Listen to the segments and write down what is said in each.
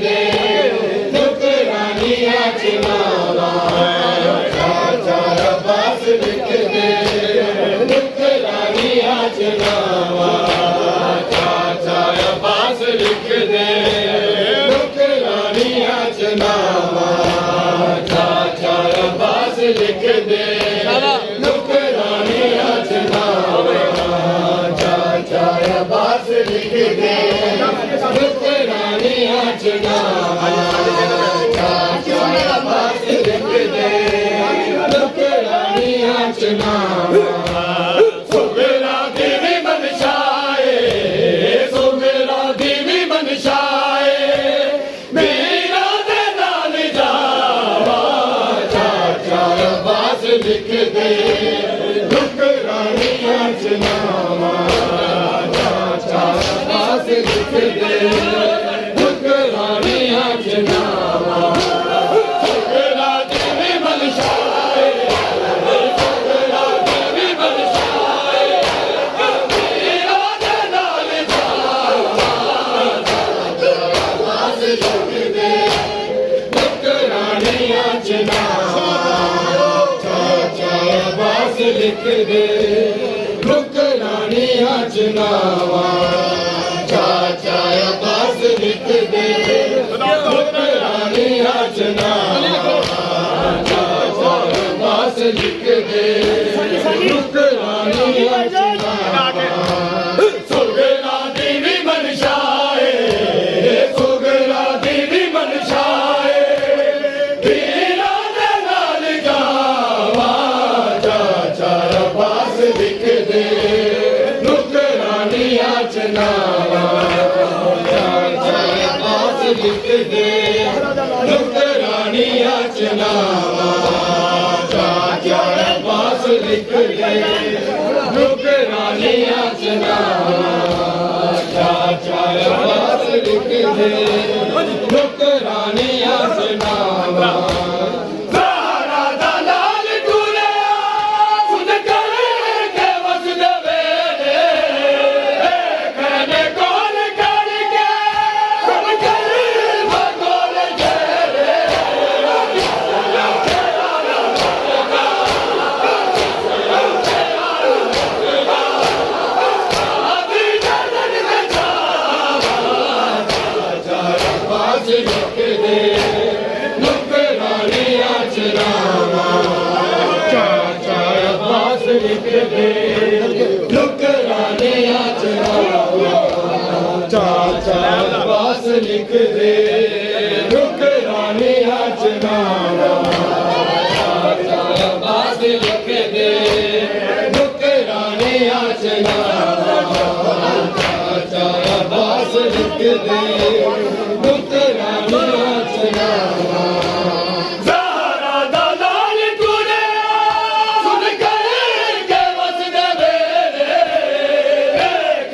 दे नुकरानियां चनावा चाचा अब्बास लिख दे नुकरानियां चनावा चाचा अब्बास लिख दे नुकरानियां चनावा चाचा अब्बास लिख दे नुकरानियां चनावा चाचा अब्बास लिख दे नुकरानियां चनावा चाचा अब्बास लिख दे नुकरानियां चनावा सुगरा देवी मनशाए सुगरा देवी मनशाए मेरा दे नाल जावा चाचा अब्बास लिख दे नुकरानियां चनावा चाचा अब्बास लिख दे नुकरानियां चनावा सुगरा देवी मनशाए सुगरा देवी मनशाए मेरा दे नाल जावा चाचा अब्बास लिख दे नुकरानियां चनावा चाचा अब्बास लिख दे नुकरानियां चनावा चाचा अब्बास लिख दे नुकरानियां चनावा चाचा अब्बास लिख दे नुकरानियां चनावा सुगरा देवी मनशाए सुगरा देवी मनशाए तेरा दे नाल जावा चाचा अब्बास लिख दे नुकरानियां चनावा चाचा अब्बास लिख दे नुकरानियां चनावा चाचा अब्बास लिख दे नुकरानियां चनावा चाचा अब्बास लिख दे नुकरानियां चनावा ज़हरा दा लाल टुरिया सुन कर के वस दे वेले कहने कौन करके सुन कर भगोल जेरे आदि जनन में जावा चाचा अब्बास लिख दे नुकरानियां चनावा चाचा अब्बास लिख दे नुकरानियां चनावा चाचा अब्बास लिख दे नुकरानियां चनावा चाचा अब्बास लिख दे नुकरानियां चनावा चाचा अब्बास लिख दे नुकरानियां चनावा ज़हरा दा लाल टुरिया सुन कर के वस दे वेले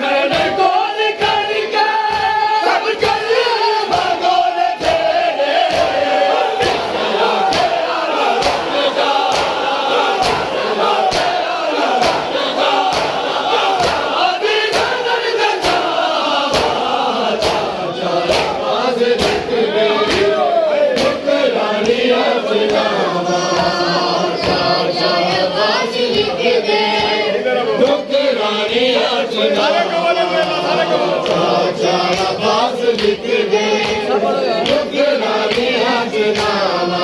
कहने कौन करके सब कर भगोल जेरे आदि जनन में जावा चाचा अब्बास लिख दे नुकरानियां चनावा चाचा अब्बास लिख दे नुकरानियां चनावा चाचा अब्बास लिख दे नुकरानियां चनावा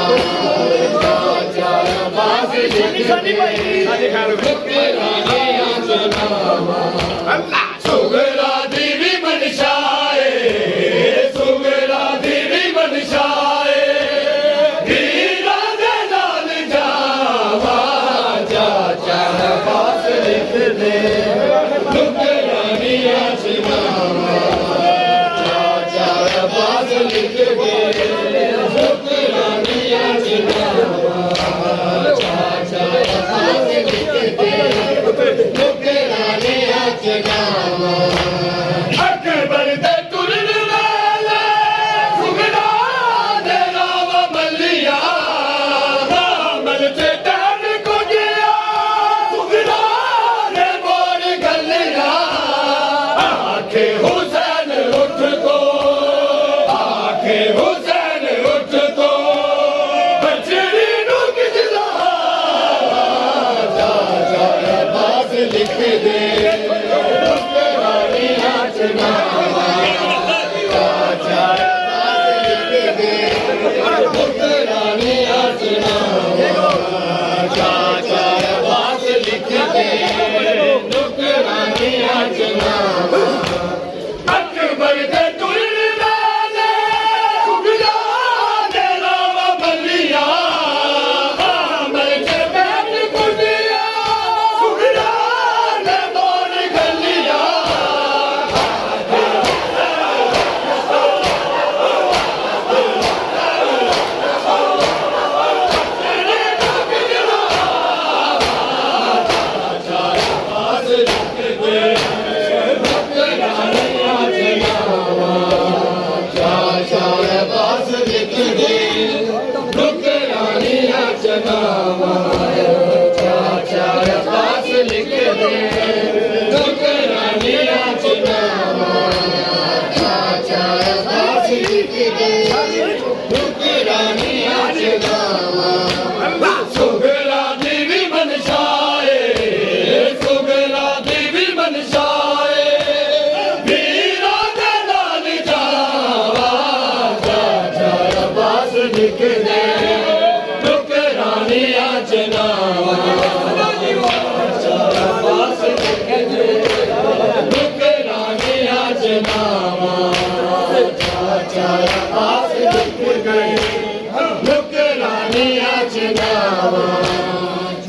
चाचा अब्बास लिख दे नुकरानियां चनावा सुगरा देवी मनशाए सुगरा देवी मनशाए हीरा दे नाल जावा चाचा अब्बास लिख दे नुकरानियां चनावा चाचा अब्बास लिख दे नुकरानियां चनावा चाचा अब्बास लिख दे नुकरानियां चनावा अकबर दे तुरन वाले सुगरा दे राव मलिया रामल से टहल को गया सुगरा ने बोल गलिया आखे हुसैन उठ को आखे हुसैन उठ तो बचड़ी नू किजला चाचा अब्बास लिख दे रानिया चनावा चाचा अब्बास लिख दे रानिया चनावा चाचा अब्बास लिख दे रानिया चनावा अकबर दे तुरन वाले सुगरा दे रावा बलिया मैं के बैठ कुटिया सुगरा दे मोर गलिया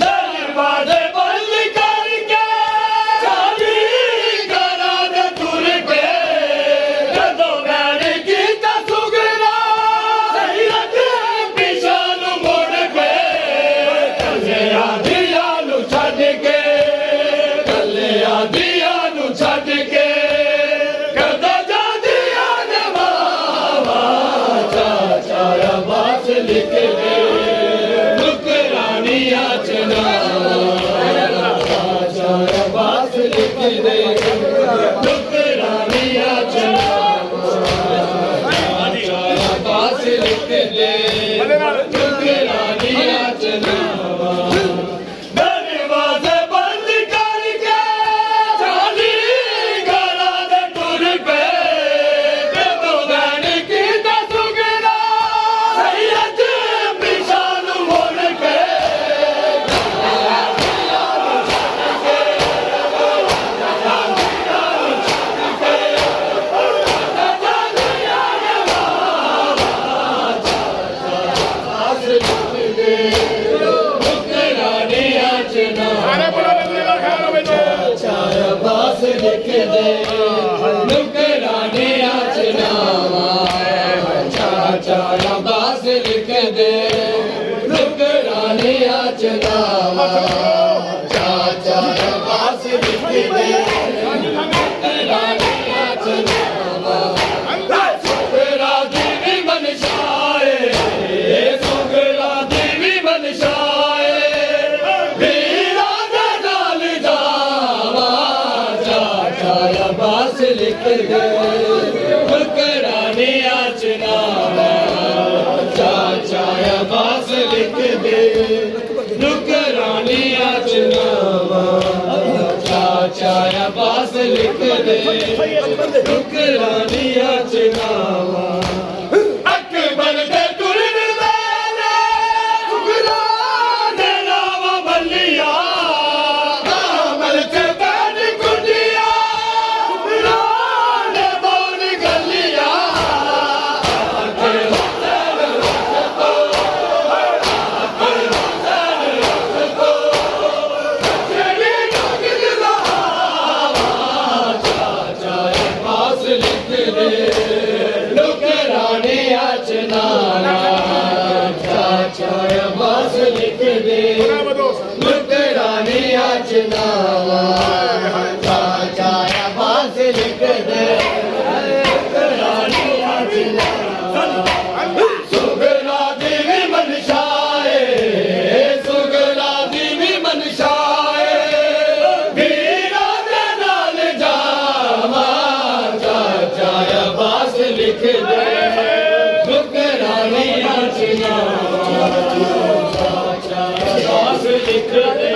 दरवाजे बंद करके चाबी करा दे तुर के जदों मैंने कीता सुगरा सैयद पिछां नूं मुड़ के कल्लियां दियां नूं छड्ड के कल्लियां दियां नूं छड्ड के कदों जांदियां ने मावा चाचा अब्बास लिख दे दरवाजे बंद करके चाली करा दे तुर पे जदों मैंने कीता सुगरा सैयद पिछां नूं मुड़ के अब्बास लिख दे नुकरानिया चनावा चाचा अब्बास लिख दे नुकरानिया चनावा चाचा अब्बास लिख दे नुकरानिया चनावा सुगरा देवी मनशाए सुगरा देवी मनशाए अब्बास लिख दे नुकरानिया चनावा चाचा अब्बास लिख दे नुकरानिया चनावा चाचा अब्बास लिख दे नुकरानिया चनावा अकबर दे तुरन वाले सुगरा दे रावा बलिया कामल ते बैठ कुटिया सुगरा दे मोर गलिया नुकरानिया चनावा चाचा अब्बास लिख दे नुकरानिया चनावा चाचा अब्बास लिख दे नुकरानिया चनावा सुगरा देवी मनशाए सुगरा देवी मनशाए वीरा दे नाल जावा चाचा अब्बास लिख दे ਸਿੱਖਦੇ